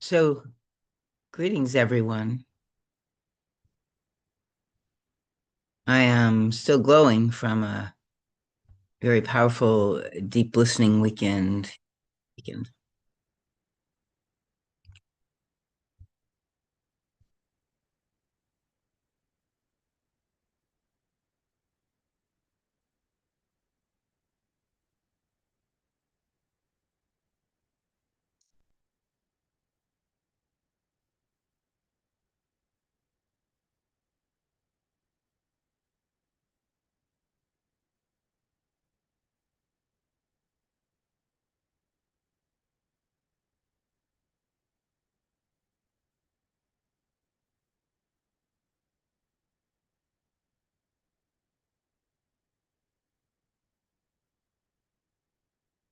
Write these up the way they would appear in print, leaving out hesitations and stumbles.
So, greetings, everyone. I am still glowing from a very powerful, deep listening weekend.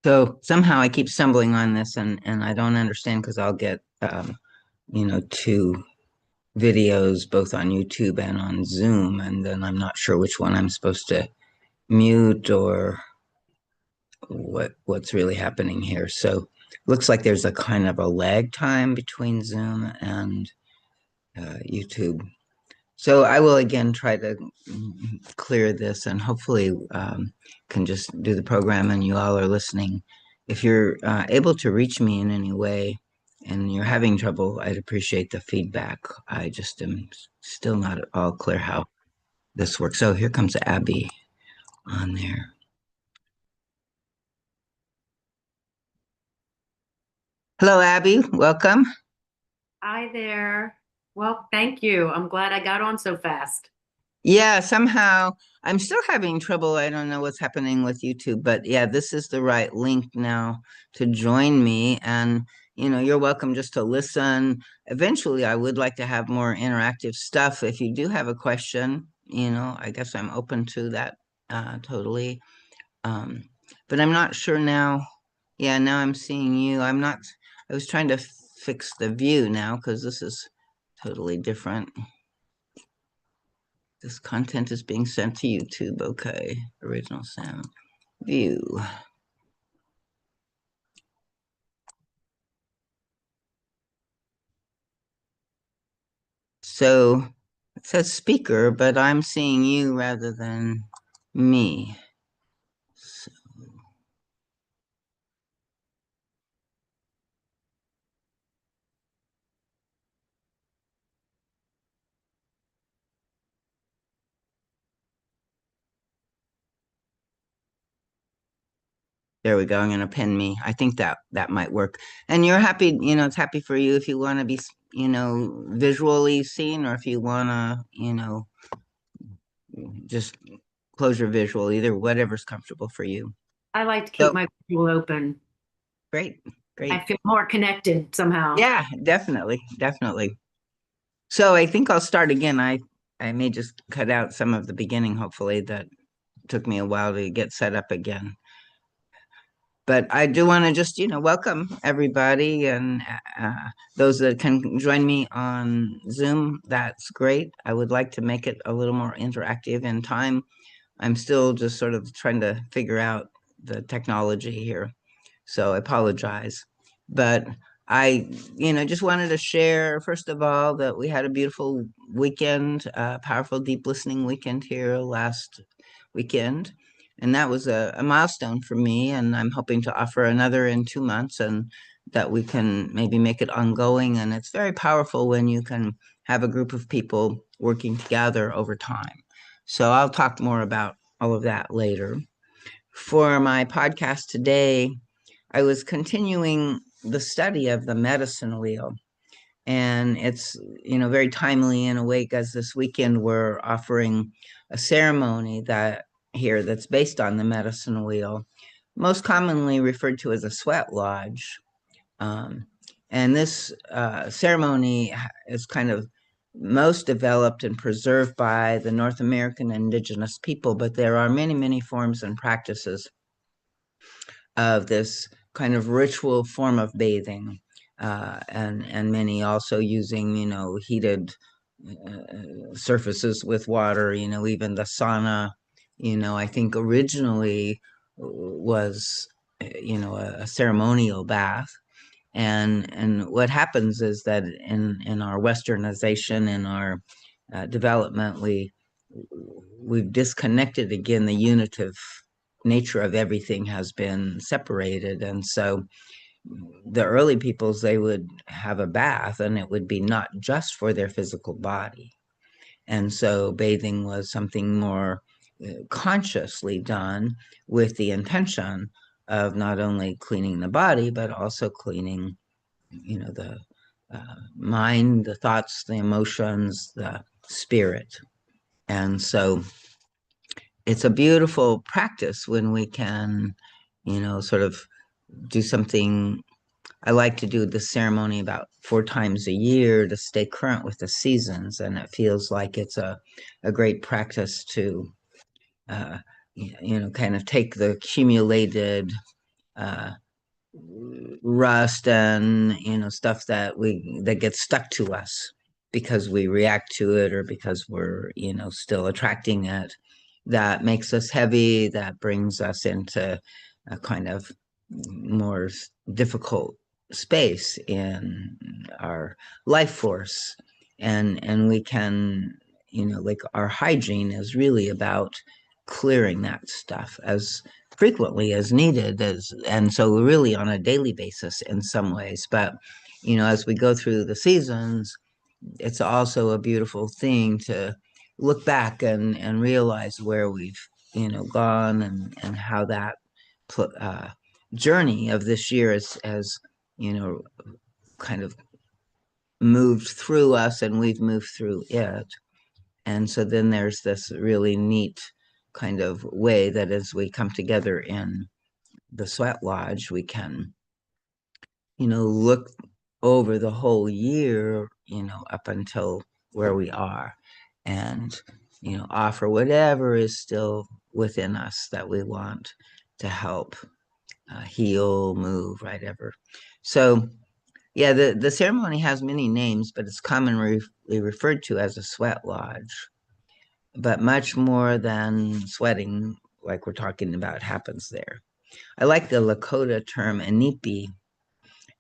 So somehow I keep stumbling on this, and I don't understand because I'll get two videos both on YouTube and on Zoom, and then I'm not sure which one I'm supposed to mute or what's really happening here. So looks like there's a kind of a lag time between Zoom and YouTube. So I will again try to clear this and hopefully can just do the program and you all are listening. If you're able to reach me in any way and you're having trouble, I'd appreciate the feedback. I just am still not at all clear how this works. So here comes Abby on there. Hello, Abby. Welcome. Hi there. Well, thank you. I'm glad I got on so fast. Yeah, somehow I'm still having trouble. I don't know what's happening with YouTube, but yeah, this is the right link now to join me. And, you're welcome just to listen. Eventually, I would like to have more interactive stuff. If you do have a question, I guess I'm open to that totally. Um, but I'm not sure now. Yeah, now I'm seeing you. I was trying to fix the view now because this is totally different. This content is being sent to YouTube. Okay. Original sound. View. So it says speaker, but I'm seeing you rather than me. So there we go. I'm going to pin me. I think that might work. And you're happy, it's happy for you if you want to be, visually seen or if you want to, just close your visual, either whatever's comfortable for you. I like to keep So my visual open. great, I great. feel more connected somehow. Yeah, definitely, definitely. So I think I'll start again. I may just cut out some of the beginning, hopefully, that took me a while to get set up again. But I do want to just, welcome everybody and those that can join me on Zoom. That's great. I would like to make it a little more interactive in time. I'm still just sort of trying to figure out the technology here. So I apologize. But I, just wanted to share, first of all, that we had a beautiful weekend, powerful, deep listening weekend here last weekend. And that was a milestone for me. And I'm hoping to offer another in 2 months and that we can maybe make it ongoing. And it's very powerful when you can have a group of people working together over time. So I'll talk more about all of that later. For my podcast today, I was continuing the study of the medicine wheel. And it's, very timely in a way because this weekend we're offering a ceremony that's based on the medicine wheel, most commonly referred to as a sweat lodge. Um, and this ceremony is kind of most developed and preserved by the North American indigenous people, but there are many, many forms and practices of this kind of ritual form of bathing, and many also using heated surfaces with water. Even the sauna. I think originally was a ceremonial bath, And what happens is that in our westernization, in our development, we've disconnected again. The unitive nature of everything has been separated. And so the early peoples, they would have a bath, and it would be not just for their physical body. And so bathing was something more consciously done with the intention of not only cleaning the body, but also cleaning, the mind, the thoughts, the emotions, the spirit. And so it's a beautiful practice when we can, sort of do something. I like to do the ceremony about 4 times a year to stay current with the seasons, and it feels like it's a great practice to, uh, kind of take the accumulated uh, rust and stuff that gets stuck to us because we react to it or because we're still attracting it, that makes us heavy, that brings us into a kind of more difficult space in our life force. And we can, like, our hygiene is really about clearing that stuff as frequently as needed, and so really on a daily basis in some ways. But as we go through the seasons, it's also a beautiful thing to look back and realize where we've gone, and how that uh, journey of this year has you know kind of moved through us, and we've moved through it. And so then there's this really neat kind of way that as we come together in the sweat lodge, we can look over the whole year, up until where we are, and offer whatever is still within us that we want to help heal, move, right, ever. So yeah, the ceremony has many names, but it's commonly referred to as a sweat lodge. But much more than sweating, like we're talking about, happens there. I like the Lakota term inipi,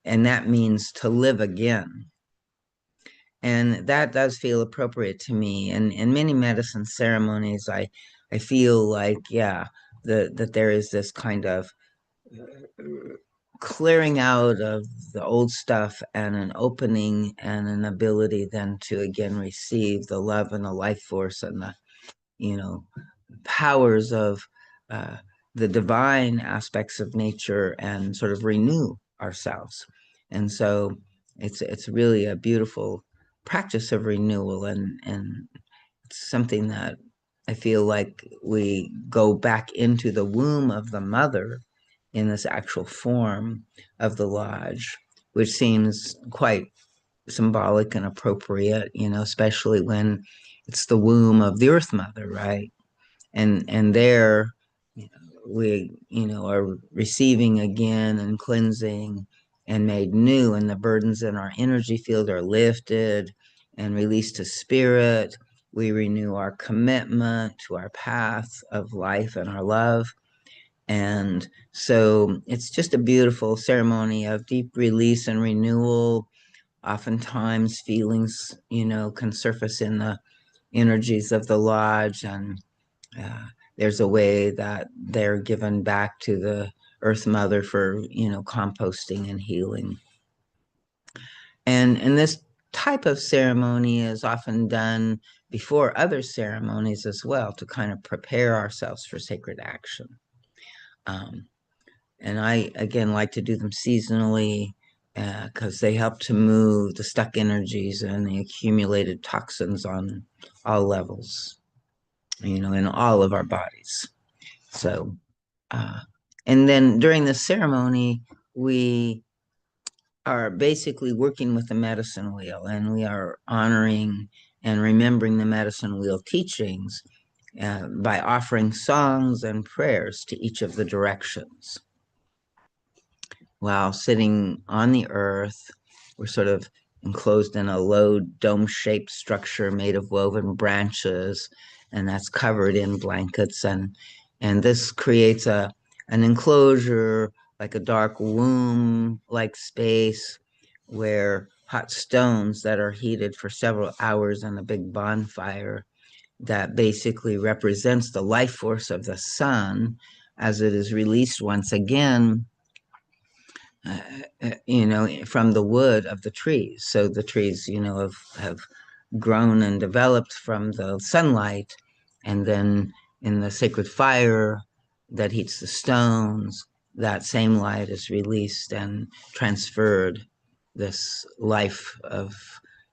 and that means to live again. And that does feel appropriate to me. And in many medicine ceremonies, I feel like, yeah, that there is this kind of clearing out of the old stuff, and an opening and an ability then to again receive the love and the life force and the you know powers of uh, the divine aspects of nature, and sort of renew ourselves. And so it's really a beautiful practice of renewal, and it's something that I feel like we go back into the womb of the mother in this actual form of the lodge, which seems quite symbolic and appropriate, especially when it's the womb of the Earth Mother, right? And there we, are receiving again and cleansing and made new, and the burdens in our energy field are lifted and released to spirit. We renew our commitment to our path of life and our love. And so it's just a beautiful ceremony of deep release and renewal. Oftentimes, feelings, can surface in the energies of the lodge, and uh, there's a way that they're given back to the Earth Mother for, composting and healing. And this type of ceremony is often done before other ceremonies as well, to kind of prepare ourselves for sacred action. Um, and I, again, like to do them seasonally because they help to move the stuck energies and the accumulated toxins on all levels, in all of our bodies. So, uh, and then during the ceremony, we are basically working with the medicine wheel, and we are honoring and remembering the medicine wheel teachings by offering songs and prayers to each of the directions. While sitting on the earth, we're sort of enclosed in a low dome-shaped structure made of woven branches, and that's covered in blankets, and this creates an enclosure like a dark womb-like space where hot stones that are heated for several hours in a big bonfire that basically represents the life force of the sun as it is released once again, from the wood of the trees. So the trees, have grown and developed from the sunlight, and then in the sacred fire that heats the stones, that same light is released and transferred. This life of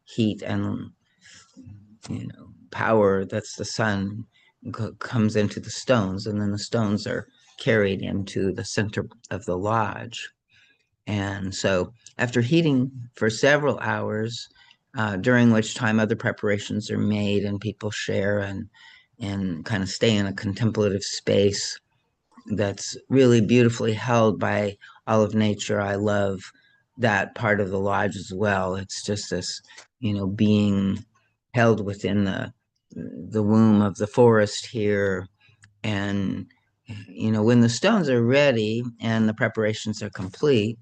heat and power that's the sun comes into the stones, and then the stones are carried into the center of the lodge. And so, after heating for several hours, during which time other preparations are made and people share and kind of stay in a contemplative space that's really beautifully held by all of nature. I love that part of the lodge as well. It's just this, being held within the womb of the forest here. And when the stones are ready and the preparations are complete,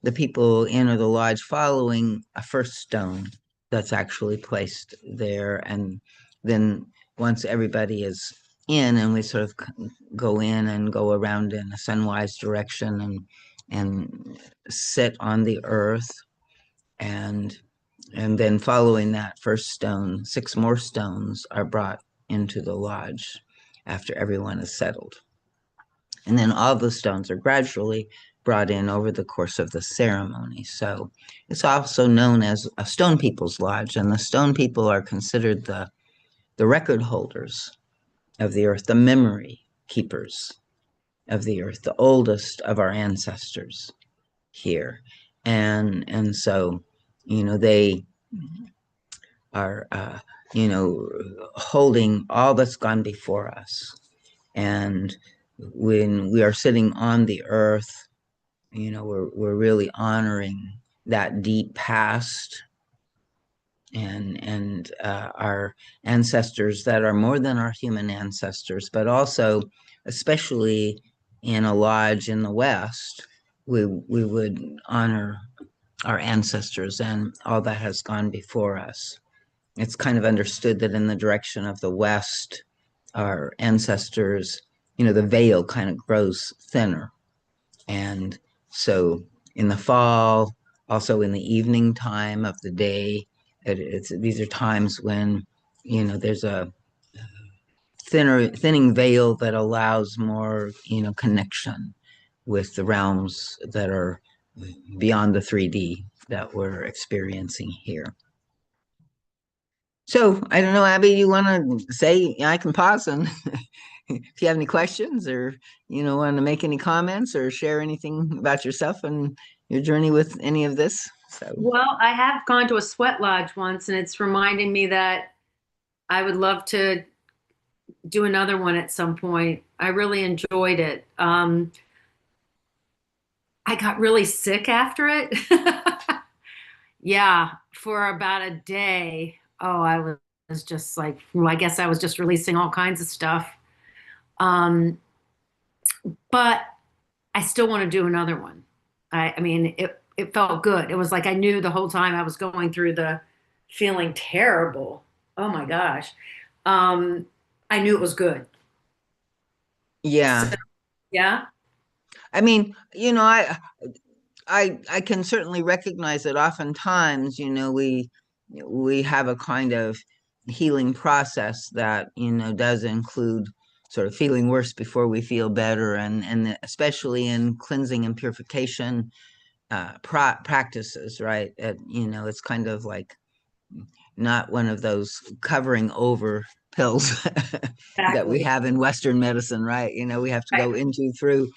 the people enter the lodge following a first stone that's actually placed there. And then once everybody is in, and we sort of go in and go around in a sunwise direction and sit on the earth, and then following that first stone, 6 more stones are brought into the lodge after everyone is settled. And then all the stones are gradually brought in over the course of the ceremony. So it's also known as a Stone People's Lodge, and the Stone People are considered the record holders of the earth, the memory keepers of the earth, the oldest of our ancestors here. And so, they are, holding all that's gone before us. And when we are sitting on the earth, we're really honoring that deep past and our ancestors that are more than our human ancestors, but also, especially in a lodge in the West, we would honor our ancestors and all that has gone before us. It's kind of understood that in the direction of the West, our ancestors, the veil kind of grows thinner. And so in the fall, also in the evening time of the day, these are times when, there's a thinning veil that allows more, connection with the realms that are beyond the 3D that we're experiencing here. So I don't know, Abby, you want to say, I can pause and if you have any questions or, want to make any comments or share anything about yourself and your journey with any of this. So, Well, I have gone to a sweat lodge once, and it's reminding me that I would love to do another one at some point. I really enjoyed it. I got really sick after it. Yeah, for about a day. Oh, I was just like, well, I guess I was just releasing all kinds of stuff. Um, but I still want to do another one. I mean, it felt good. It was like I knew the whole time I was going through the feeling terrible. Oh my gosh. Um, I knew it was good. So, yeah. yeah. I mean, I can certainly recognize that oftentimes, we have a kind of healing process that, does include sort of feeling worse before we feel better, and especially in cleansing and purification practices, right? It's kind of like not one of those covering over pills that we Exactly. have in Western medicine, right? We have to Right. go into, through,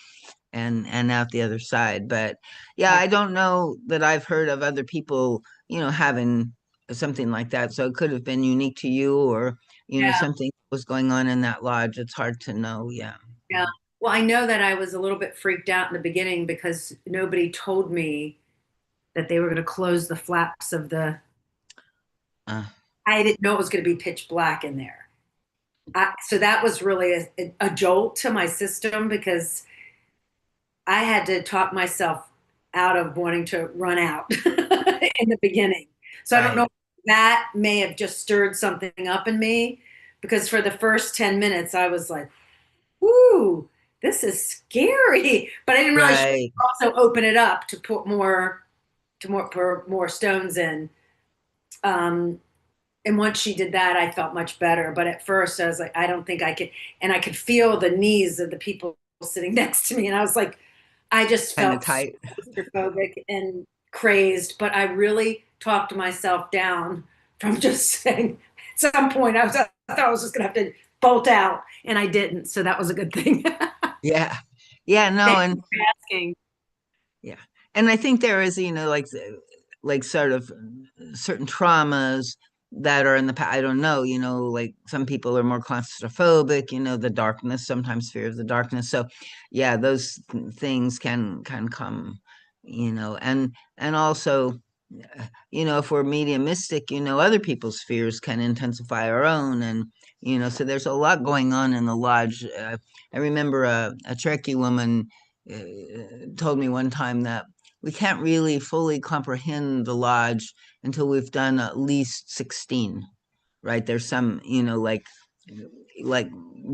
and out the other side. But yeah, Right. I don't know that I've heard of other people, having something like that. So it could have been unique to you, or Yeah. something was going on in that lodge. It's hard to know. Yeah. Yeah. Well, I know that I was a little bit freaked out in the beginning because nobody told me that they were going to close the flaps of the. Uh, I didn't know it was going to be pitch black in there. So that was really a jolt to my system because I had to talk myself out of wanting to run out in the beginning. So I don't know, Right. that may have just stirred something up in me because for the first 10 minutes I was like, "Ooh, this is scary." But I didn't realize she Right. could also open it up to put more stones in. Um, and once she did that, I felt much better. But at first, I was like, I don't think I could. And I could feel the knees of the people sitting next to me. And I was like, I just Kind of felt so tight. claustrophobic and crazed. But I really talked myself down from just saying, at some point, I thought I was just going to have to bolt out. And I didn't. So that was a good thing. Yeah. Yeah, no, Thank and you for asking. yeah. And I think there is, like sort of certain traumas that are in the past. I don't know, like some people are more claustrophobic, the darkness, sometimes fear of the darkness. So yeah, those things can come, and also, if we're mediumistic, other people's fears can intensify our own. And, so there's a lot going on in the lodge. I remember a Cherokee woman uh, told me one time that we can't really fully comprehend the lodge until we've done at least 16, right? There's some, like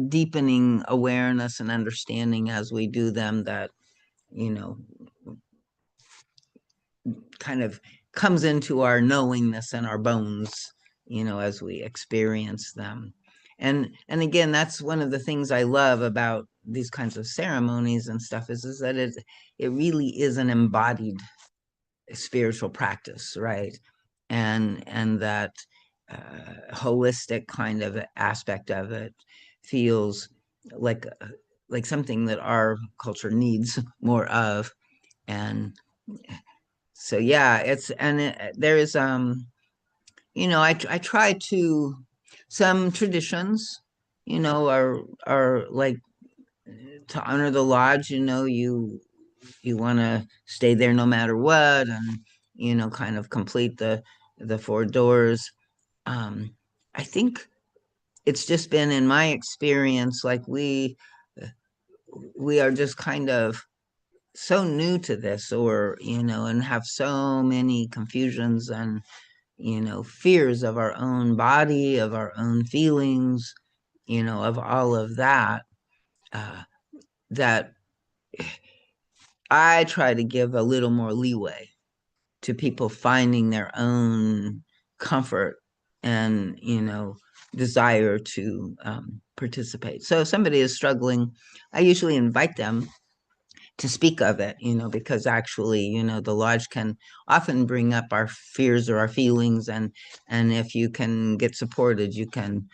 deepening awareness and understanding as we do them that, you know, kind of comes into our knowingness and our bones, as we experience them. And again, that's one of the things I love about these kinds of ceremonies and stuff is that it really is an embodied spiritual practice, right? And that holistic kind of aspect of it feels like like something that our culture needs more of. And so yeah, there is I try to, some traditions, are like to honor the lodge. You want to stay there no matter what, and kind of complete the four doors. um I think it's just been in my experience, like we are just kind of so new to this, or and have so many confusions and fears of our own body, of our own feelings, of all of that, uh, that I try to give a little more leeway to people finding their own comfort and, desire to participate. So if somebody is struggling, I usually invite them to speak of it, because actually, the lodge can often bring up our fears or our feelings, and if you can get supported, you can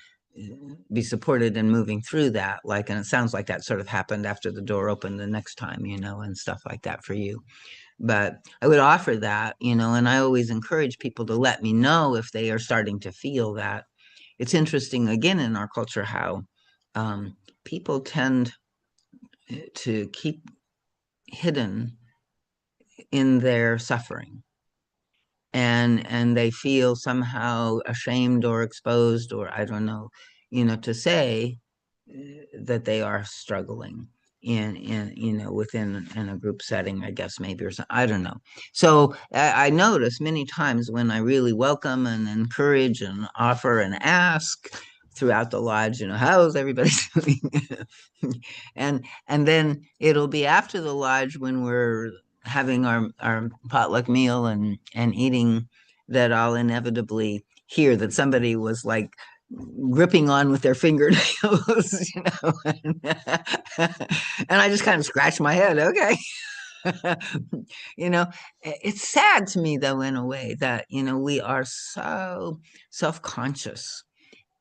be supported in moving through that. Like, and it sounds like that sort of happened after the door opened the next time, and stuff like that for you. But I would offer that, and I always encourage people to let me know if they are starting to feel that. It's interesting, again, in our culture how people tend to keep hidden in their suffering, and they feel somehow ashamed or exposed, or I don't know, to say that they are struggling in within in a group setting, I guess, maybe, or something, I don't know. So I notice many times when I really welcome and encourage and offer and ask throughout the lodge, how's everybody doing? And then it'll be after the lodge when we're having our potluck meal and eating, that I'll inevitably hear that somebody was like gripping on with their fingernails, and I just kind of scratch my head. Okay. you know, it's sad to me, though, in a way that, we are so self-conscious.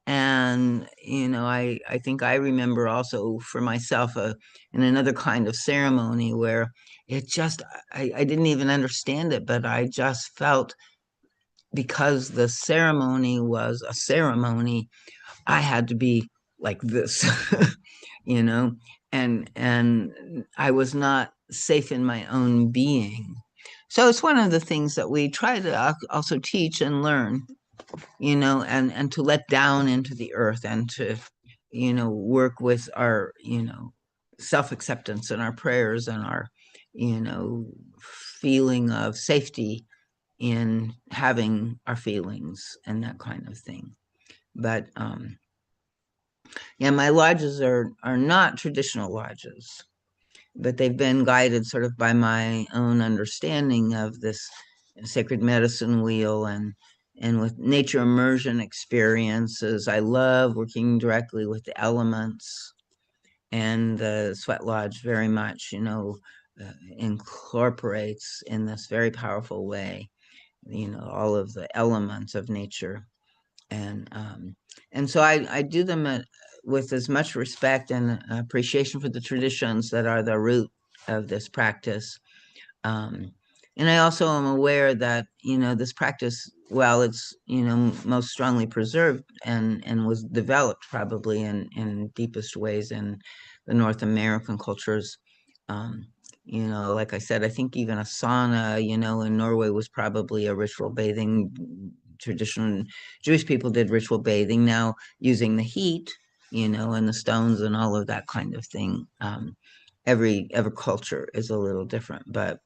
And, I think I remember also for myself in another kind of ceremony where it just, I didn't even understand it, but I just felt, because the ceremony was a ceremony, I had to be like this, you know, and I was not safe in my own being. So it's one of the things that we try to also teach and learn, and to let down into the earth, and to, work with our, self-acceptance and our prayers and our feeling of safety in having our feelings and that kind of thing. But yeah, my lodges are not traditional lodges, but they've been guided sort of by my own understanding of this sacred medicine wheel and with nature immersion experiences. I love working directly with the elements, and the sweat lodge very much, incorporates in this very powerful way, all of the elements of nature. And so I do them with as much respect and appreciation for the traditions that are the root of this practice. Um, and I also am aware that, this practice, well, it's, most strongly preserved and was developed probably in deepest ways in the North American cultures. Um, like I said, I think even a sauna, in Norway was probably a ritual bathing tradition. Jewish people did ritual bathing now using the heat, and the stones and all of that kind of thing. Every culture is a little different, but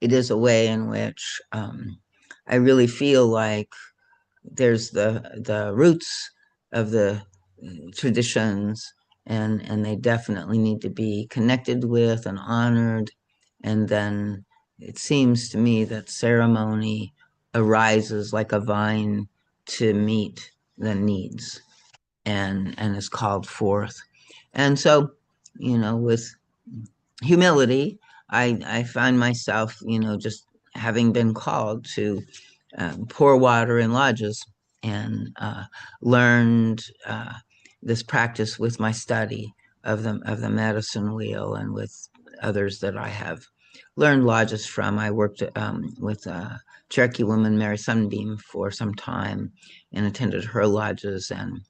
it is a way in which I really feel like there's the roots of the traditions, and they definitely need to be connected with and honored. And then it seems to me that ceremony arises like a vine to meet the needs and is called forth. And so, with humility, I find myself, just having been called to pour water in lodges and learned this practice with my study of the medicine wheel and with others that I have learned lodges from. I worked with Cherokee woman Mary Sunbeam for some time and attended her lodges. And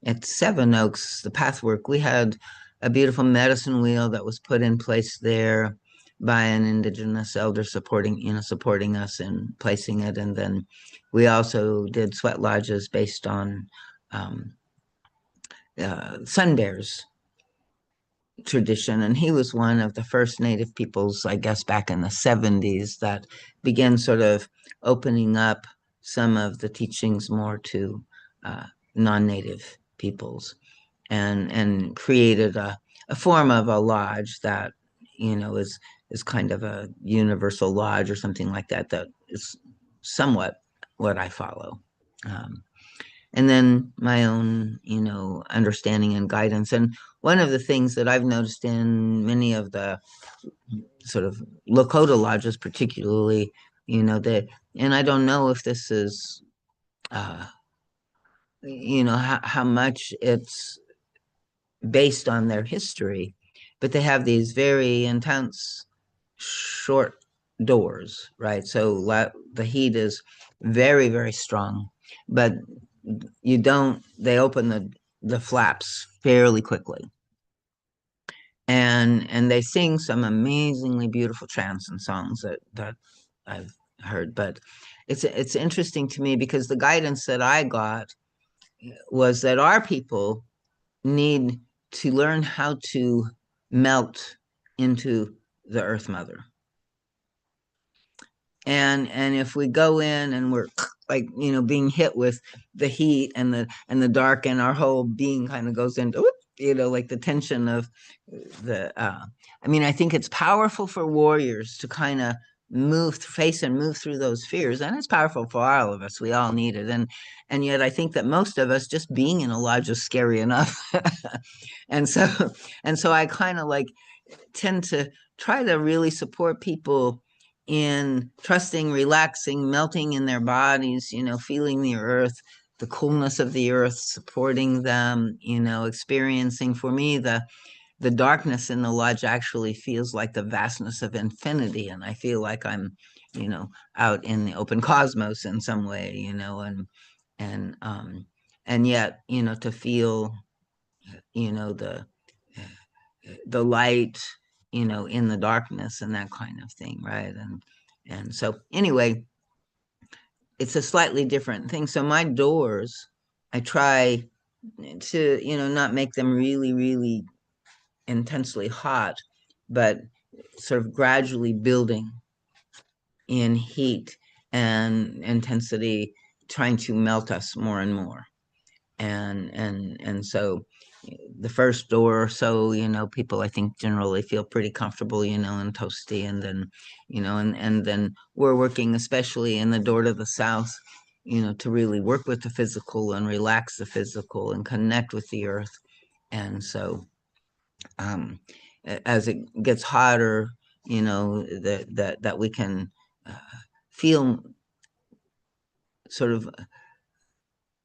at Seven Oaks, the Pathwork, we had a beautiful medicine wheel that was put in place there by an indigenous elder supporting us and placing it. And then we also did sweat lodges based on um, Sun Bear's tradition. And he was one of the first Native peoples, I guess, back in the 70s that began sort of opening up some of the teachings more to non-Native peoples and created a form of a lodge that, is kind of a universal lodge or something like that, that is somewhat what I follow. Um, and then my own, understanding and guidance. And one of the things that I've noticed in many of the sort of Lakota lodges, particularly, that, and I don't know if this is, uh, how much it's based on their history, but they have these very intense short doors, right? So the heat is very, very strong, but they open the flaps fairly quickly. And they sing some amazingly beautiful chants and songs that I've heard. But it's interesting to me because the guidance that I got was that our people need to learn how to melt into the Earth Mother. And if we go in and we're like, being hit with the heat and the dark, and our whole being kind of goes into, like the tension of the I mean, I think it's powerful for warriors to kind of face and move through those fears, and it's powerful for all of us. We all need it. And yet I think that most of us, just being in a lodge is scary enough. and so and so I kind of like tend to try to really support people in trusting, relaxing, melting in their bodies, feeling the earth, the coolness of the earth, supporting them, experiencing. For me, the darkness in the lodge actually feels like the vastness of infinity, and I feel like I'm, out in the open cosmos in some way, and and yet, to feel, the light, in the darkness and that kind of thing, right? And so anyway, it's a slightly different thing. So my doors, I try to, not make them really, really intensely hot, but sort of gradually building in heat and intensity, trying to melt us more and more. And so the first door or so, people I think generally feel pretty comfortable, and toasty, and then, and then we're working, especially in the door to the south, to really work with the physical and relax the physical and connect with the earth. And so um, as it gets hotter, that we can uh, feel sort of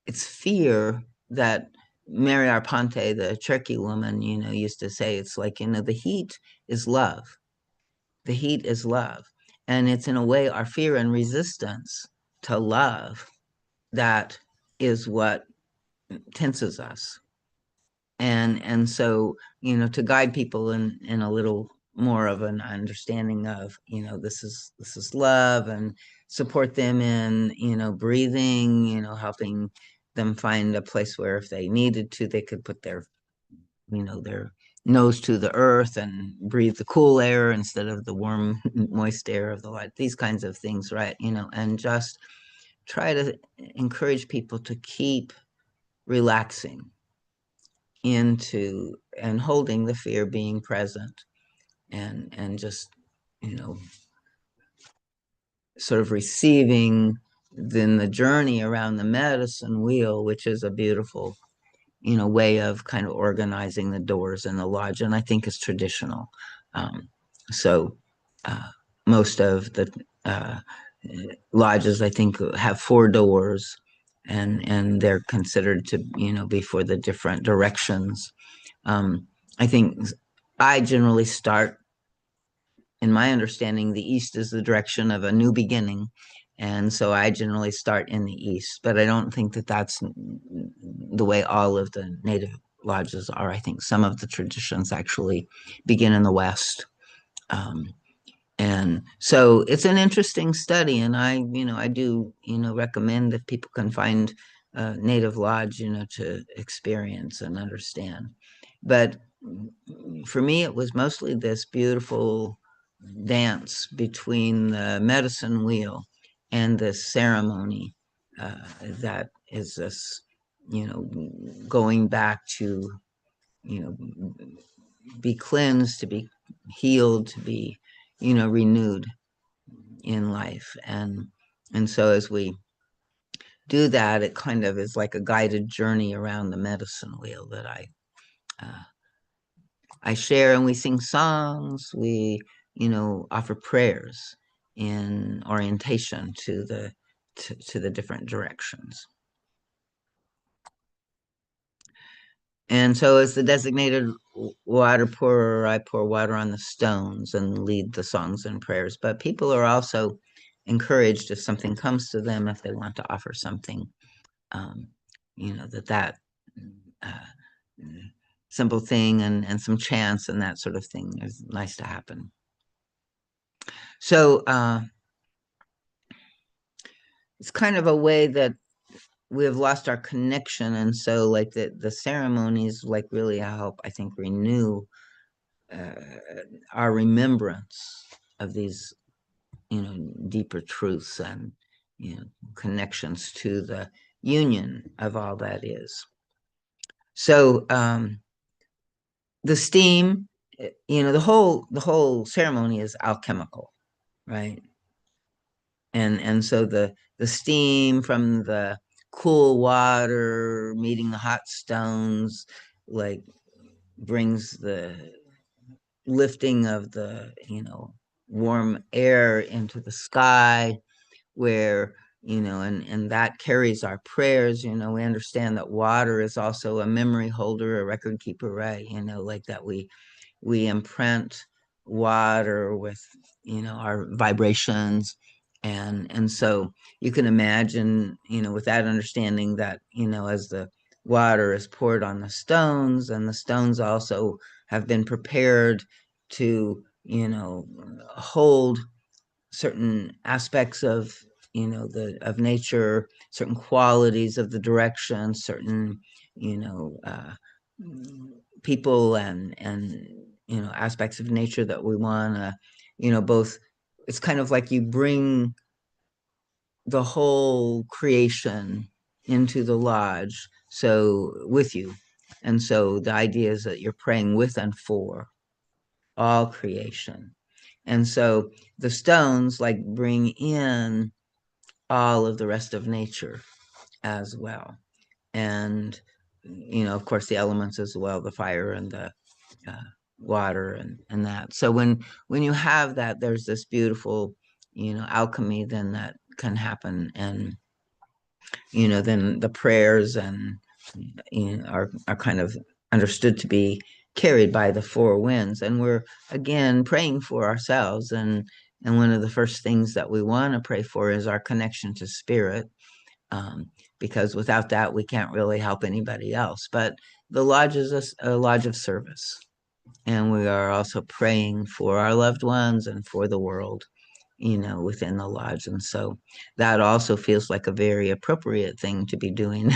it's fear that Mary Arpante, the Cherokee woman, used to say. It's like, the heat is love. The heat is love. And it's in a way our fear and resistance to love that is what tenses us. And so, to guide people in a little more of an understanding of, this is love, and support them in, breathing, helping them find a place where if they needed to, they could put their nose to the earth and breathe the cool air instead of the warm, moist air of the light, these kinds of things, right? And just try to encourage people to keep relaxing into and holding the fear being present, and just you know sort of receiving then the journey around the medicine wheel, which is a beautiful way of kind of organizing the doors in the lodge, and I think is traditional. So uh, most of the uh, lodges, I think, have four doors, and they're considered to be for the different directions. I think I generally start, in my understanding, the east is the direction of a new beginning. And so I generally start in the east, but I don't think that that's the way all of the native lodges are. I think some of the traditions actually begin in the west. Um, and so it's an interesting study, and I do, recommend if people can find a native lodge, to experience and understand. But for me, it was mostly this beautiful dance between the medicine wheel and the ceremony that is this, going back to, you know, be cleansed, to be healed, to be, renewed in life. And so as we do that, it kind of is like a guided journey around the medicine wheel that uh, I share, and we sing songs, we, offer prayers in orientation to the different directions. And so as the designated water pourer, I pour water on the stones and lead the songs and prayers. But people are also encouraged, if something comes to them, if they want to offer something, um, that uh, simple thing and some chance and that sort of thing is nice to happen. So it's kind of a way that we have lost our connection, and so like the ceremonies like really help, I think, renew uh, our remembrance of these deeper truths and connections to the union of all that is. So the steam, the whole ceremony is alchemical, right? And so the steam from the cool water meeting the hot stones, like, brings the lifting of the warm air into the sky, where and that carries our prayers. We understand that water is also a memory holder, a record keeper, right? Like that we imprint water with our vibrations, and so you can imagine, with that understanding, that as the water is poured on the stones, and the stones also have been prepared to hold certain aspects of the of nature, certain qualities of the direction, certain you know uh, people and aspects of nature that we want to, both. It's kind of like you bring the whole creation into the lodge, so with you. And so the idea is that you're praying with and for all creation. And so the stones like bring in all of the rest of nature as well. And, of course, the elements as well, the fire and the uh, water and that. So when you have that, there's this beautiful, alchemy then that can happen. And, then the prayers and are kind of understood to be carried by the four winds. And we're again praying for ourselves. And one of the first things that we want to pray for is our connection to spirit, because without that we can't really help anybody else. But the lodge is a lodge of service, and we are also praying for our loved ones and for the world, within the lodge. And so that also feels like a very appropriate thing to be doing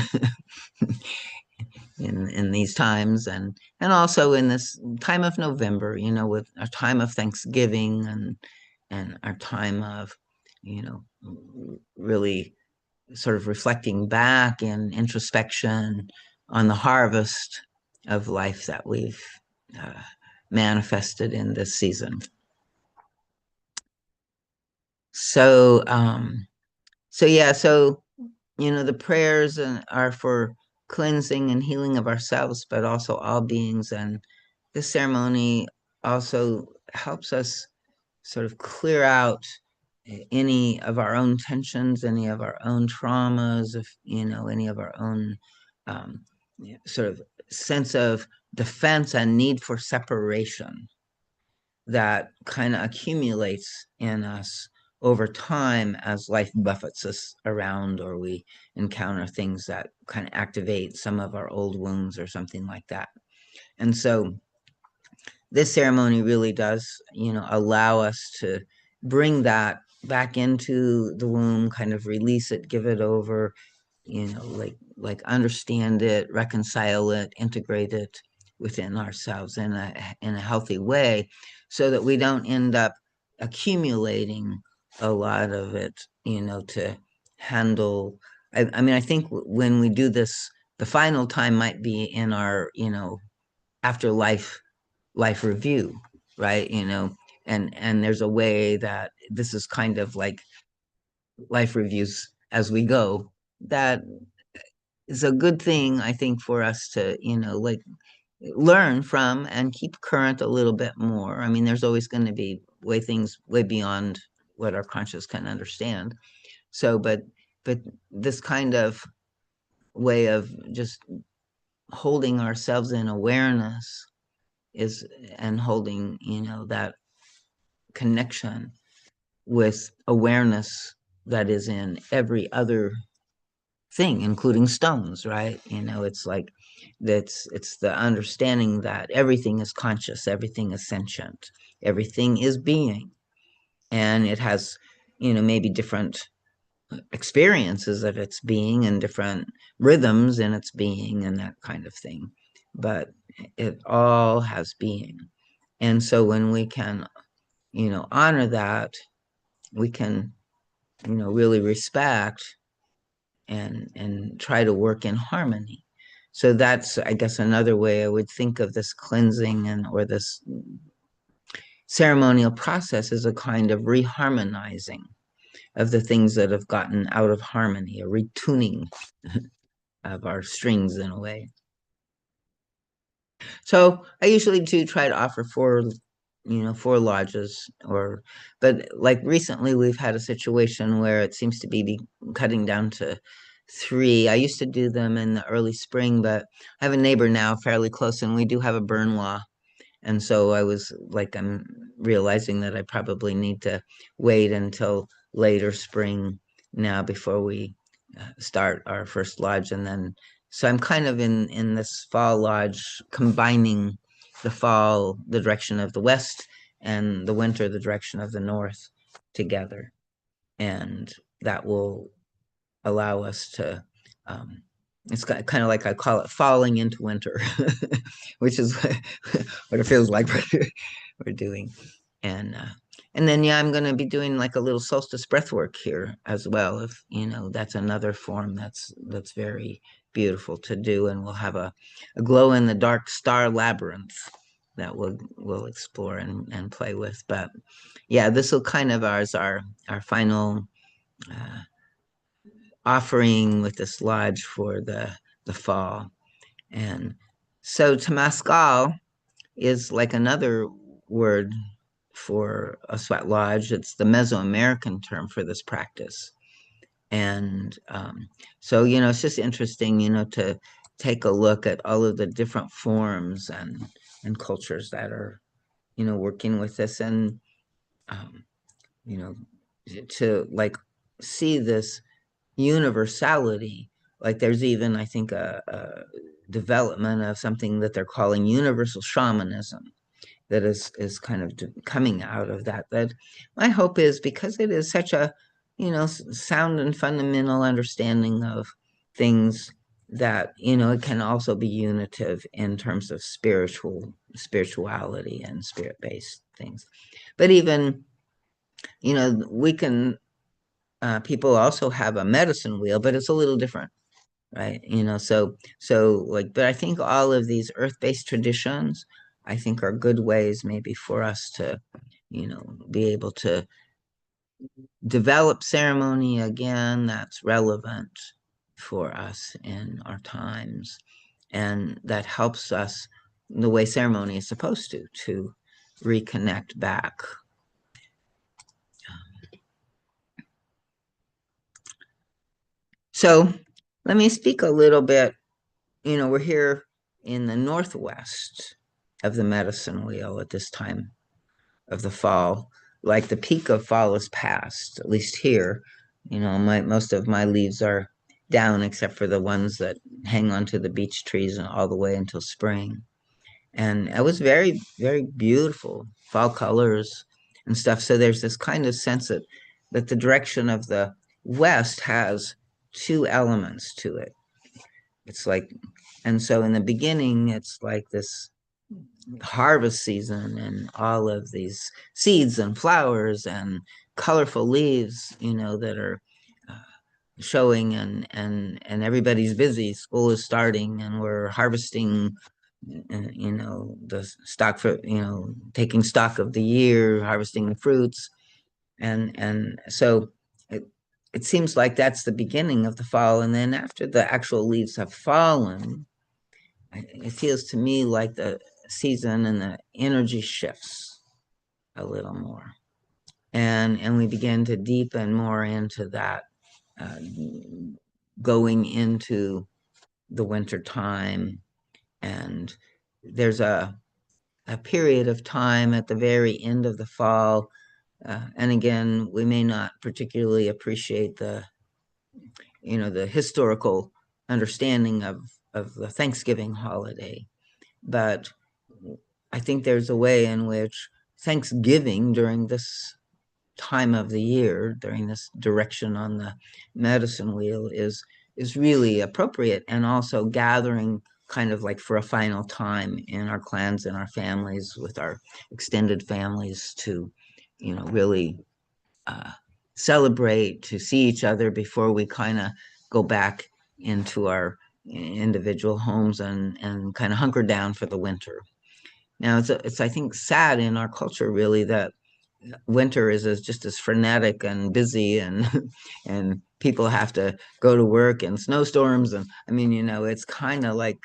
in these times, and also in this time of November, with our time of Thanksgiving and our time of, really sort of reflecting back in introspection on the harvest of life that we've uh, manifested in this season. So, yeah, so the prayers are for cleansing and healing of ourselves, but also all beings. And this ceremony also helps us sort of clear out any of our own tensions, any of our own traumas, if any of our own um, sort of sense of defense and need for separation that kind of accumulates in us over time as life buffets us around, or we encounter things that kind of activate some of our old wounds or something like that. And so this ceremony really does, allow us to bring that back into the womb, kind of release it, give it over, like understand it, reconcile it, integrate it within ourselves in a healthy way, so that we don't end up accumulating a lot of it, to handle. I mean, I think when we do this, the final time might be in our, afterlife life review, right? And there's a way that this is kind of like life reviews as we go. That is a good thing, I think, for us to, like learn from and keep current a little bit more. I mean, there's always going to be things way beyond what our conscious can understand. So, but this kind of way of just holding ourselves in awareness is, and holding, that connection with awareness that is in every other thing, including stones, right? It's like it's the understanding that everything is conscious, everything is sentient, everything is being, and it has, maybe different experiences of its being and different rhythms in its being and that kind of thing, but it all has being. And so when we can, honor that, we can, really respect and try to work in harmony. So that's, I guess, another way I would think of this cleansing or this ceremonial process as a kind of reharmonizing of the things that have gotten out of harmony, a retuning of our strings in a way. So I usually do try to offer four lodges, but like recently we've had a situation where it seems to be cutting down to three. I used to do them in the early spring, but I have a neighbor now fairly close, and we do have a burn law. And so I was like, I'm realizing that I probably need to wait until later spring now before we start our first lodge. And then, so I'm kind of in this fall lodge, combining the fall, the direction of the west, and the winter, the direction of the north together. And that will allow us to it's kind of like I call it falling into winter, which is what it feels like we're doing. And and then yeah, I'm going to be doing like a little solstice breath work here as well. If you know, that's another form that's very beautiful to do, and we'll have a glow in the dark star labyrinth that we'll explore and play with. But yeah, this will kind of as our final uh, offering with this lodge for the fall. And so Temascal is like another word for a sweat lodge. It's the Mesoamerican term for this practice. And so, you know, it's just interesting, you know, to take a look at all of the different forms and cultures that are, you know, working with this and, um, you know, to like see this universality. Like there's even, I think, a development of something that they're calling universal shamanism that is kind of coming out of that. That my hope is because it is such a, you know, sound and fundamental understanding of things that, you know, it can also be unitive in terms of spirituality and spirit-based things. But even, you know, we can people also have a medicine wheel, but it's a little different, right? You know, so like, but I think all of these earth-based traditions, I think are good ways maybe for us to, you know, be able to develop ceremony again that's relevant for us in our times, and that helps us the way ceremony is supposed to reconnect back. So let me speak a little bit. You know, we're here in the northwest of the medicine wheel at this time of the fall. Like the peak of fall is past, at least here. You know, my most of my leaves are down except for the ones that hang onto the beech trees and all the way until spring. And it was very, very beautiful fall colors and stuff. So there's this kind of sense that the direction of the west has two elements to it. It's like, and so in the beginning, it's like this harvest season and all of these seeds and flowers and colorful leaves, you know, that are uh, showing and everybody's busy. School is starting and we're harvesting, you know, the stock for, you know, taking stock of the year, harvesting the fruits. And so it seems like that's the beginning of the fall. And then after the actual leaves have fallen, it feels to me like the season and the energy shifts a little more. And we begin to deepen more into that, uh, going into the winter time. And there's a period of time at the very end of the fall. And again, we may not particularly appreciate the, you know, the historical understanding of the Thanksgiving holiday. But I think there's a way in which Thanksgiving during this time of the year, during this direction on the medicine wheel, is really appropriate, and also gathering kind of like for a final time in our clans and our families with our extended families to, you know, really uh, celebrate, to see each other before we kind of go back into our individual homes and kind of hunker down for the winter. Now it's I think sad in our culture really that winter is just as frenetic and busy and and people have to go to work and snowstorms, and I mean, you know, it's kind of like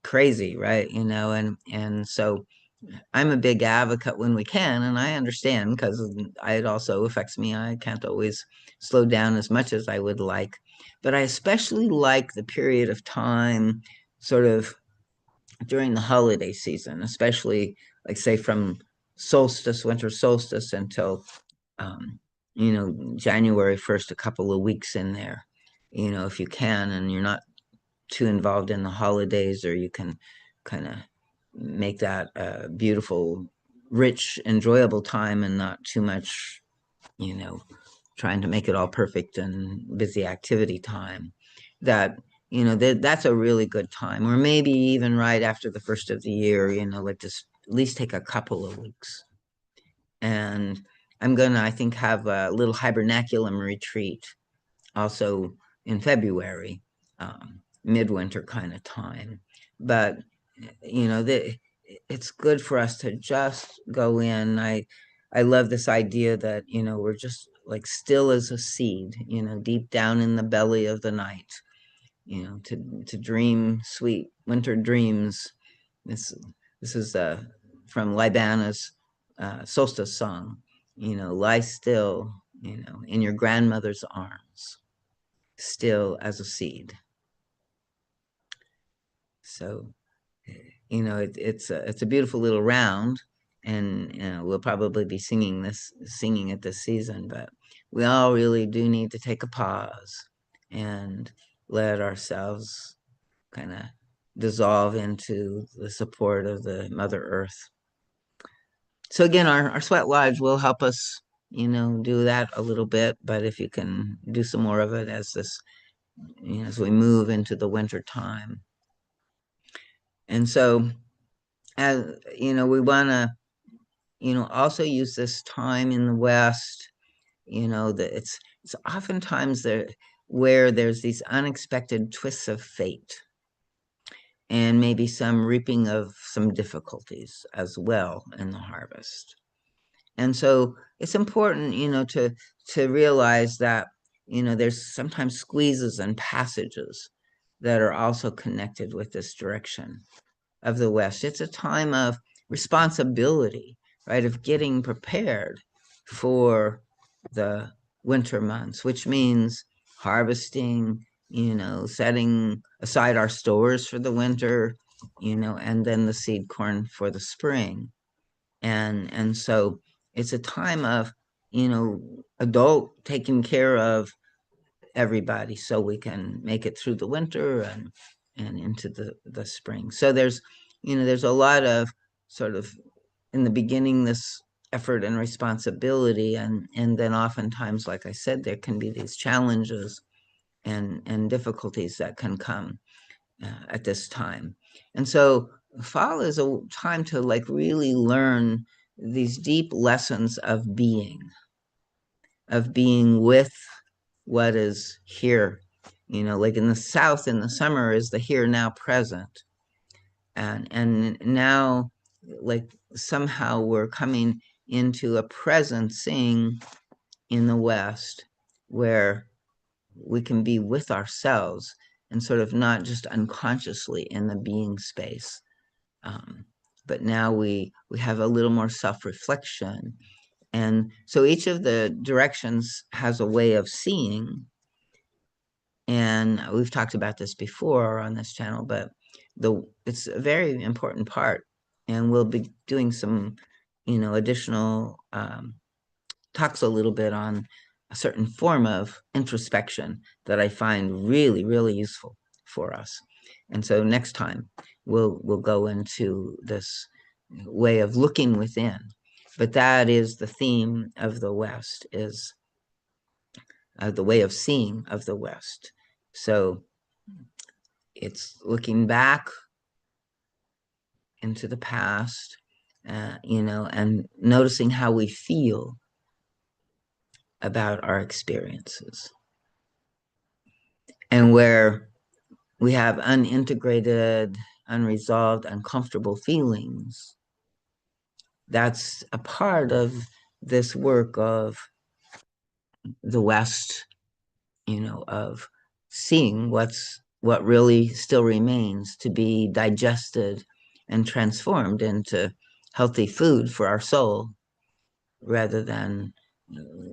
crazy, right? You know, and so I'm a big advocate when we can, and I understand because it also affects me. I can't always slow down as much as I would like, but I especially like the period of time sort of during the holiday season, especially like say from solstice, winter solstice until um, you know, January 1st, a couple of weeks in there, you know, if you can, and you're not too involved in the holidays, or you can kind of make that a beautiful, rich, enjoyable time and not too much, you know, trying to make it all perfect and busy activity time. that, that's a really good time, or maybe even right after the first of the year, like just at least take a couple of weeks. And I'm gonna, I think, have a little hibernaculum retreat also in February, midwinter kind of time. But it's good for us to just go in. I love this idea that we're just like still as a seed, deep down in the belly of the night, to dream sweet winter dreams. This this is from Libana's solstice song. Lie still, in your grandmother's arms, still as a seed. So, it's a beautiful little round, and we'll probably be singing it this season. But we all really do need to take a pause and let ourselves kind of dissolve into the support of the Mother Earth. So again, our sweat lodge will help us, do that a little bit. But if you can do some more of it as we move into the winter time. And so, as we want to, also use this time in the West, that it's oftentimes there where there's these unexpected twists of fate, and maybe some reaping of some difficulties as well in the harvest. And so it's important, to realize that, there's sometimes squeezes and passages that are also connected with this direction of the West. It's a time of responsibility, right? Of getting prepared for the winter months, which means harvesting, setting aside our stores for the winter, and then the seed corn for the spring. And so it's a time of, adult taking care of everybody so we can make it through the winter and into the spring. So there's a lot of sort of in the beginning this effort and responsibility, and then oftentimes, like I said, there can be these challenges and difficulties that can come at this time. And so fall is a time to like really learn these deep lessons of being with what is here. Like in the South, in the summer is the here now present. And now, like somehow we're coming into a presencing in the West where we can be with ourselves and sort of not just unconsciously in the being space. But now we have a little more self-reflection. And so each of the directions has a way of seeing. And we've talked about this before on this channel, but it's a very important part. And we'll be doing some, additional talks a little bit on a certain form of introspection that I find really, really useful for us. And so next time we'll go into this way of looking within. But that is the theme of the West, is the way of seeing of the West. So it's looking back into the past, and noticing how we feel about our experiences. And where we have unintegrated, unresolved, uncomfortable feelings, that's a part of this work of the West, of seeing what really still remains to be digested and transformed into healthy food for our soul, rather than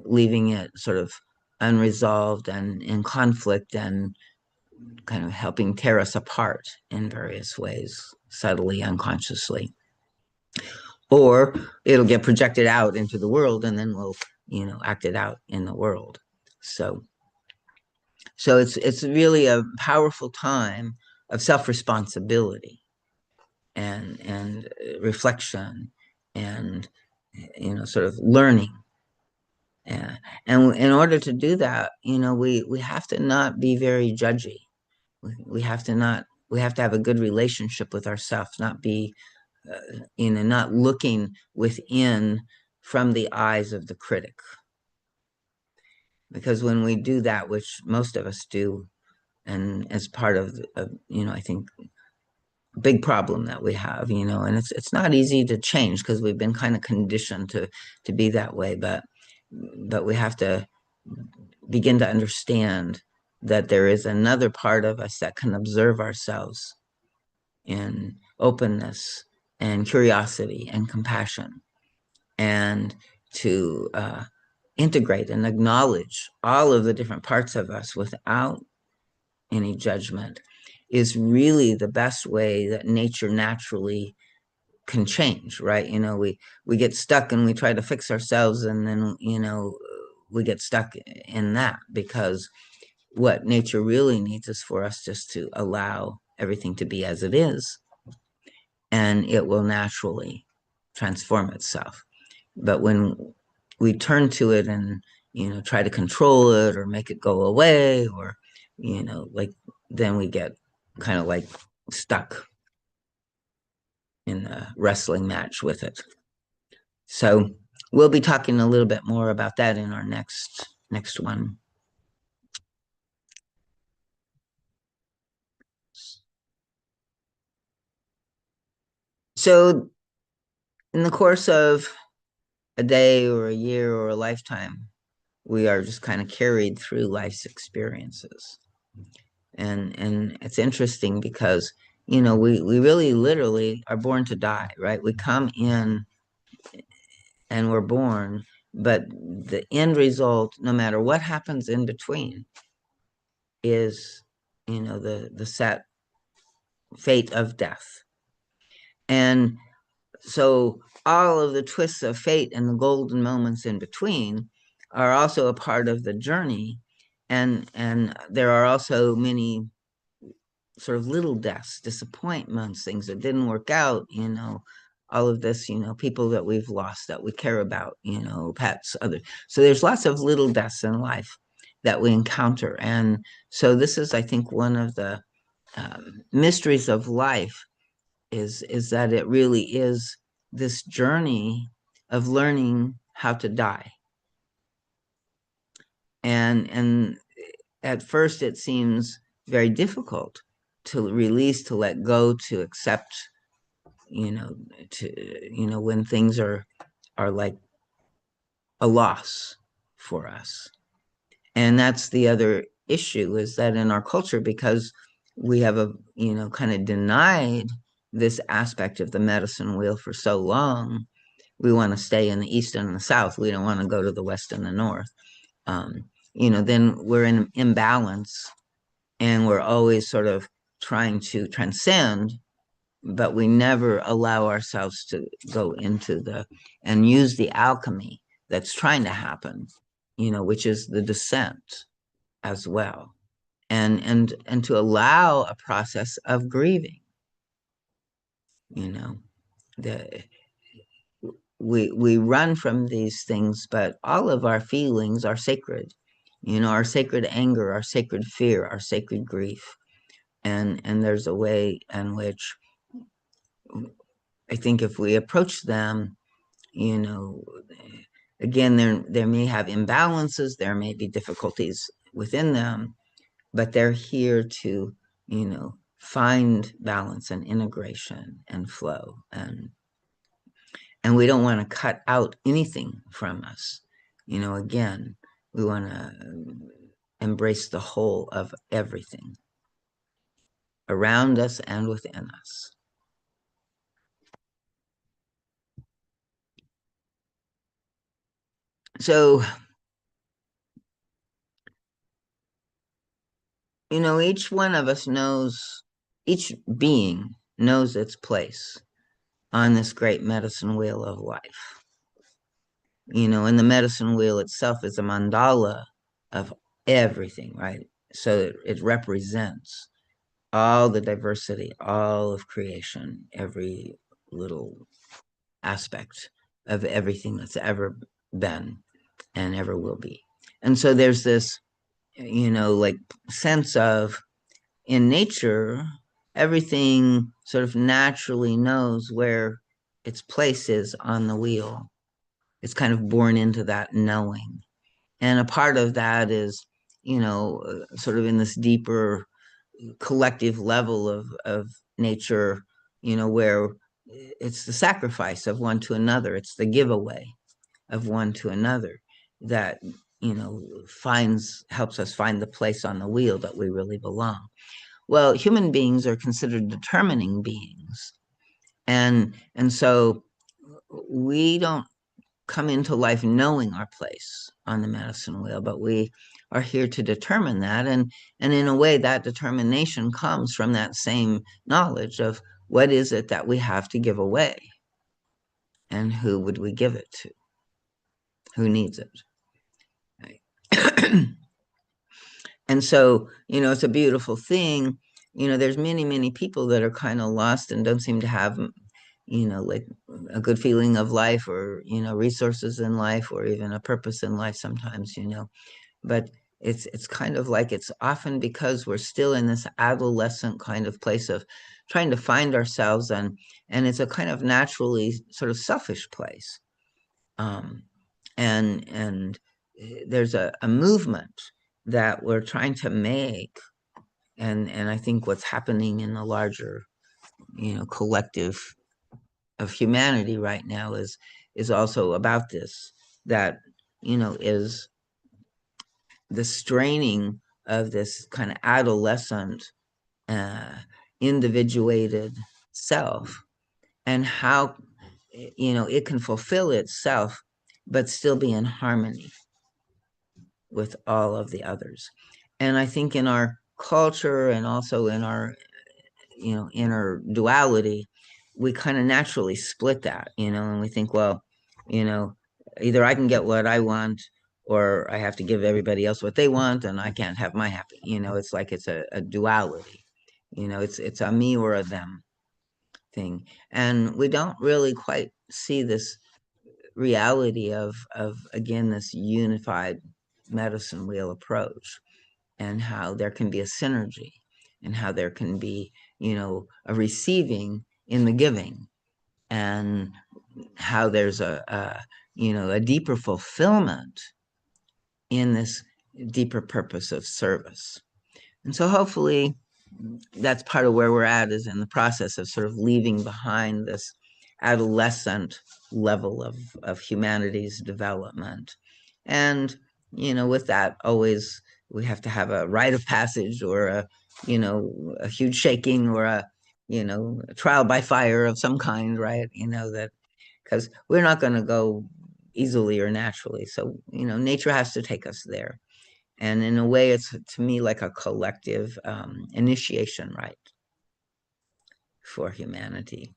leaving it sort of unresolved and in conflict and kind of helping tear us apart in various ways, subtly, unconsciously. Or it'll get projected out into the world, and then we'll, act it out in the world. So it's really a powerful time of self-responsibility and reflection and sort of learning. And in order to do that, we have to not be very judgy. We have to not, we have to have a good relationship with ourselves, not be, not looking within from the eyes of the critic. Because when we do that, which most of us do, and as part of I think big problem that we have, and it's not easy to change because we've been kind of conditioned to be that way, but we have to begin to understand that there is another part of us that can observe ourselves in openness and curiosity and compassion, and to integrate and acknowledge all of the different parts of us without any judgment is really the best way that nature naturally can change, right? We get stuck and we try to fix ourselves, and then we get stuck in that, because what nature really needs is for us just to allow everything to be as it is, and it will naturally transform itself. But when we turn to it and try to control it or make it go away, or like, then we get kind of like stuck in a wrestling match with it. So we'll be talking a little bit more about that in our next one. So in the course of a day or a year or a lifetime, we are just kind of carried through life's experiences. And it's interesting because, we really literally are born to die, right? We come in and we're born, but the end result, no matter what happens in between, is, the set fate of death. And so all of the twists of fate and the golden moments in between are also a part of the journey. And there are also many sort of little deaths, disappointments, things that didn't work out, all of this, people that we've lost that we care about, pets, other. So there's lots of little deaths in life that we encounter. And so this is, I think, one of the mysteries of life is that it really is this journey of learning how to die. And at first it seems very difficult to release, to let go, to accept, when things are like a loss for us. And that's the other issue, is that in our culture, because we have kind of denied this aspect of the medicine wheel for so long, we want to stay in the east and the south. We don't want to go to the west and the north. Then we're in imbalance, and we're always sort of trying to transcend, but we never allow ourselves to go into and use the alchemy that's trying to happen, which is the descent as well. And to allow a process of grieving, the we run from these things, but all of our feelings are sacred, our sacred anger, our sacred fear, our sacred grief. And there's a way in which I think if we approach them, again, there may have imbalances, there may be difficulties within them, but they're here to, find balance and integration and flow. And we don't want to cut out anything from us. Again, we want to embrace the whole of everything around us and within us. So, each one of us knows, each being knows its place on this great medicine wheel of life. And the medicine wheel itself is a mandala of everything, right? So it represents all the diversity, all of creation, every little aspect of everything that's ever been and ever will be. And so there's this, like sense of, in nature, everything sort of naturally knows where its place is on the wheel. It's kind of born into that knowing. And a part of that is, sort of in this deeper collective level of nature, where it's the sacrifice of one to another, it's the giveaway of one to another that, helps us find the place on the wheel that we really belong. Well, human beings are considered determining beings. And so we don't come into life knowing our place on the medicine wheel, but we are here to determine that. And in a way, that determination comes from that same knowledge of what is it that we have to give away and who would we give it to? Who needs it? Right? And so, it's a beautiful thing. There's many, many people that are kind of lost and don't seem to have, like a good feeling of life or, resources in life or even a purpose in life sometimes, but it's kind of like it's often because we're still in this adolescent kind of place of trying to find ourselves, and it's a kind of naturally sort of selfish place. And there's a movement that we're trying to make, and I think what's happening in the larger, collective of humanity right now is also about this, that, is the straining of this kind of adolescent, uh, individuated self, and how, it can fulfill itself, but still be in harmony with all of the others. And I think in our culture and also in our, inner duality, we kind of naturally split that, and we think, well, you know, either I can get what I want or I have to give everybody else what they want and I can't have my happy. It's like it's a duality. It's a me or a them thing. And we don't really quite see this reality of again this unified medicine wheel approach, and how there can be a synergy, and how there can be, a receiving in the giving, and how there's a deeper fulfillment in this deeper purpose of service. And so hopefully that's part of where we're at, is in the process of sort of leaving behind this adolescent level of humanity's development. And, with that, always we have to have a rite of passage, or a huge shaking, or a trial by fire of some kind, right? That, because we're not going to go easily or naturally. So, nature has to take us there. And in a way, it's to me like a collective initiation rite for humanity.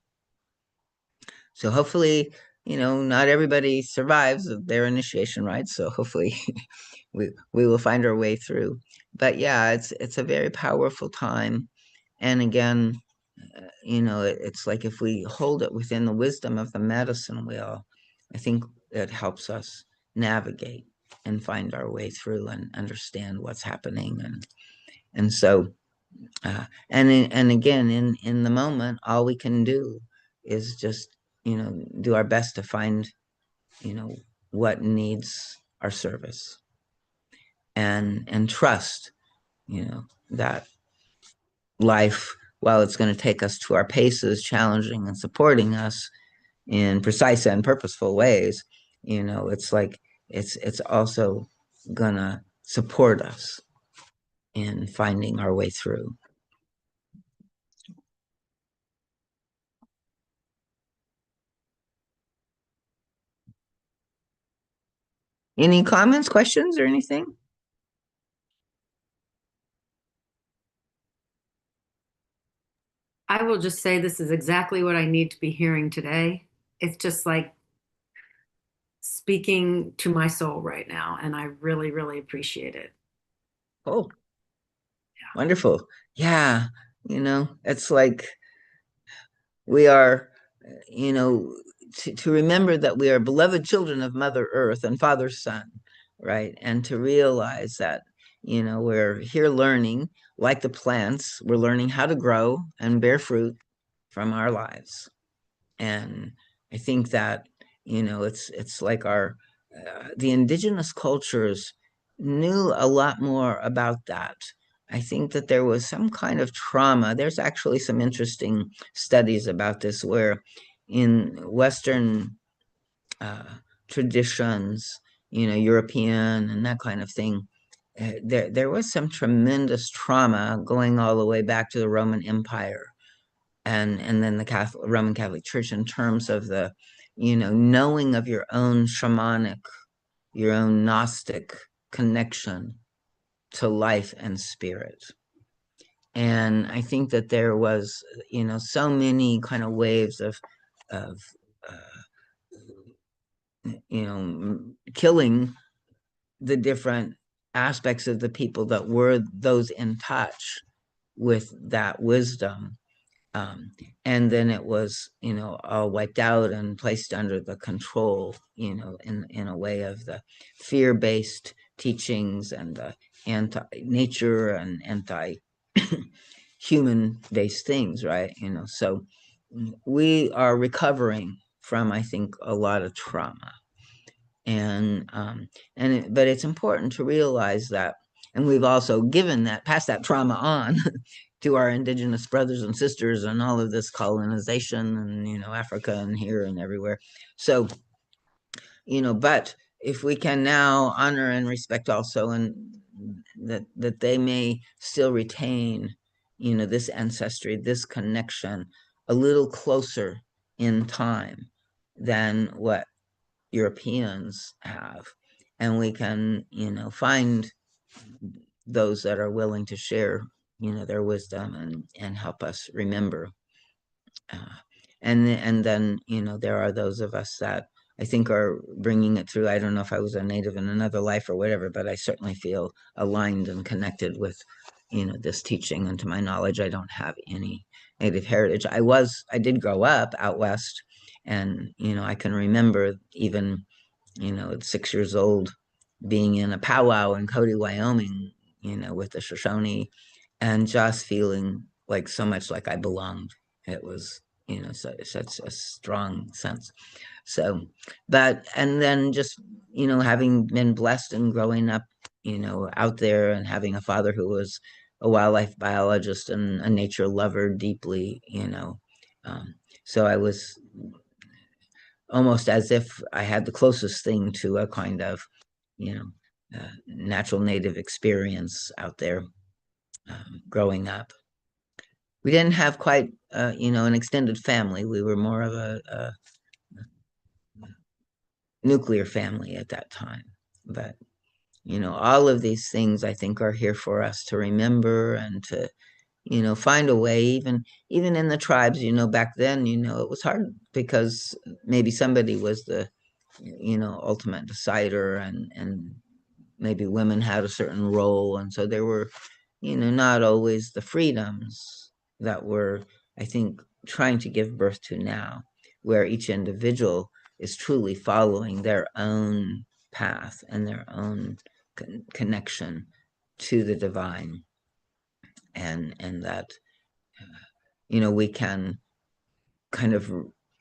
So hopefully, not everybody survives their initiation rites. So hopefully, we will find our way through. But yeah, it's a very powerful time. And again, it's like if we hold it within the wisdom of the medicine wheel, I think it helps us navigate and find our way through and understand what's happening. And so, and again, in the moment, all we can do is just, do our best to find, what needs our service, and trust, that life, while it's going to take us to our paces, challenging and supporting us in precise and purposeful ways, it's like it's also gonna support us in finding our way through. Any comments, questions, or anything? I will just say this is exactly what I need to be hearing today. It's just like speaking to my soul right now, and I really, really appreciate it. Oh, wonderful. Yeah, it's like we are, to remember that we are beloved children of Mother Earth and Father Sun, right? And to realize that, we're here learning, like the plants, we're learning how to grow and bear fruit from our lives. And I think that, it's like the indigenous cultures knew a lot more about that. I think that there was some kind of trauma. There's actually some interesting studies about this where in Western uh, traditions, European and that kind of thing, there was some tremendous trauma going all the way back to the Roman Empire and then the Roman Catholic Church in terms of the, knowing of your own shamanic, your own Gnostic connection to life and spirit. And I think that there was, so many kind of waves of killing the different aspects of the people that were those in touch with that wisdom. And then it was, all wiped out and placed under the control, in a way of the fear-based teachings and the anti-nature and anti-human-based things, right? So we are recovering from, I think, a lot of trauma. But it's important to realize that, and we've also passed that trauma on to our indigenous brothers and sisters and all of this colonization and Africa and here and everywhere. So, but if we can now honor and respect also, and that they may still retain, this ancestry, this connection a little closer in time than what Europeans have, and we can, find those that are willing to share, their wisdom and help us remember. Uh, and then, there are those of us that I think are bringing it through. I don't know if I was a native in another life or whatever, but I certainly feel aligned and connected with, this teaching. And to my knowledge, I don't have any native heritage. I did grow up out west, and, I can remember even, at 6 years old, being in a powwow in Cody, Wyoming, with the Shoshone, and just feeling like so much like I belonged. It was, such a strong sense. So, and then just, having been blessed and growing up, out there and having a father who was a wildlife biologist and a nature lover deeply, so I was almost as if I had the closest thing to a kind of, natural native experience out there, growing up. We didn't have quite, an extended family. We were more of a nuclear family at that time. But, all of these things I think are here for us to remember and to, find a way, even in the tribes, back then, it was hard because maybe somebody was the, ultimate decider, and maybe women had a certain role. And so there were, not always the freedoms that we're, I think, trying to give birth to now, where each individual is truly following their own path and their own connection to the divine, and that, we can kind of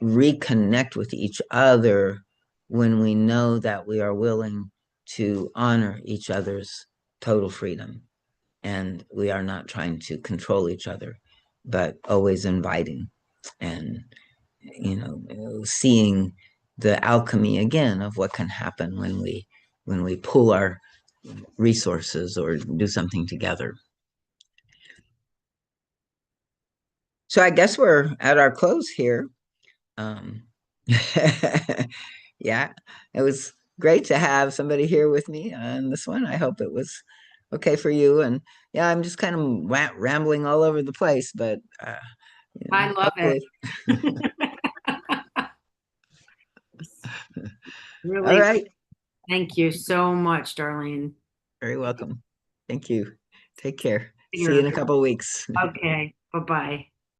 reconnect with each other when we know that we are willing to honor each other's total freedom, and we are not trying to control each other, but always inviting and, seeing the alchemy again of what can happen when we pull our resources or do something together. So I guess we're at our close here. Yeah, it was great to have somebody here with me on this one. I hope it was okay for you. And yeah, I'm just kind of rambling all over the place, but I love it. hopefully. Really, All right. thank you so much, Darlene. Very welcome. Thank you. Take care. See you in a couple of weeks. Okay, bye-bye.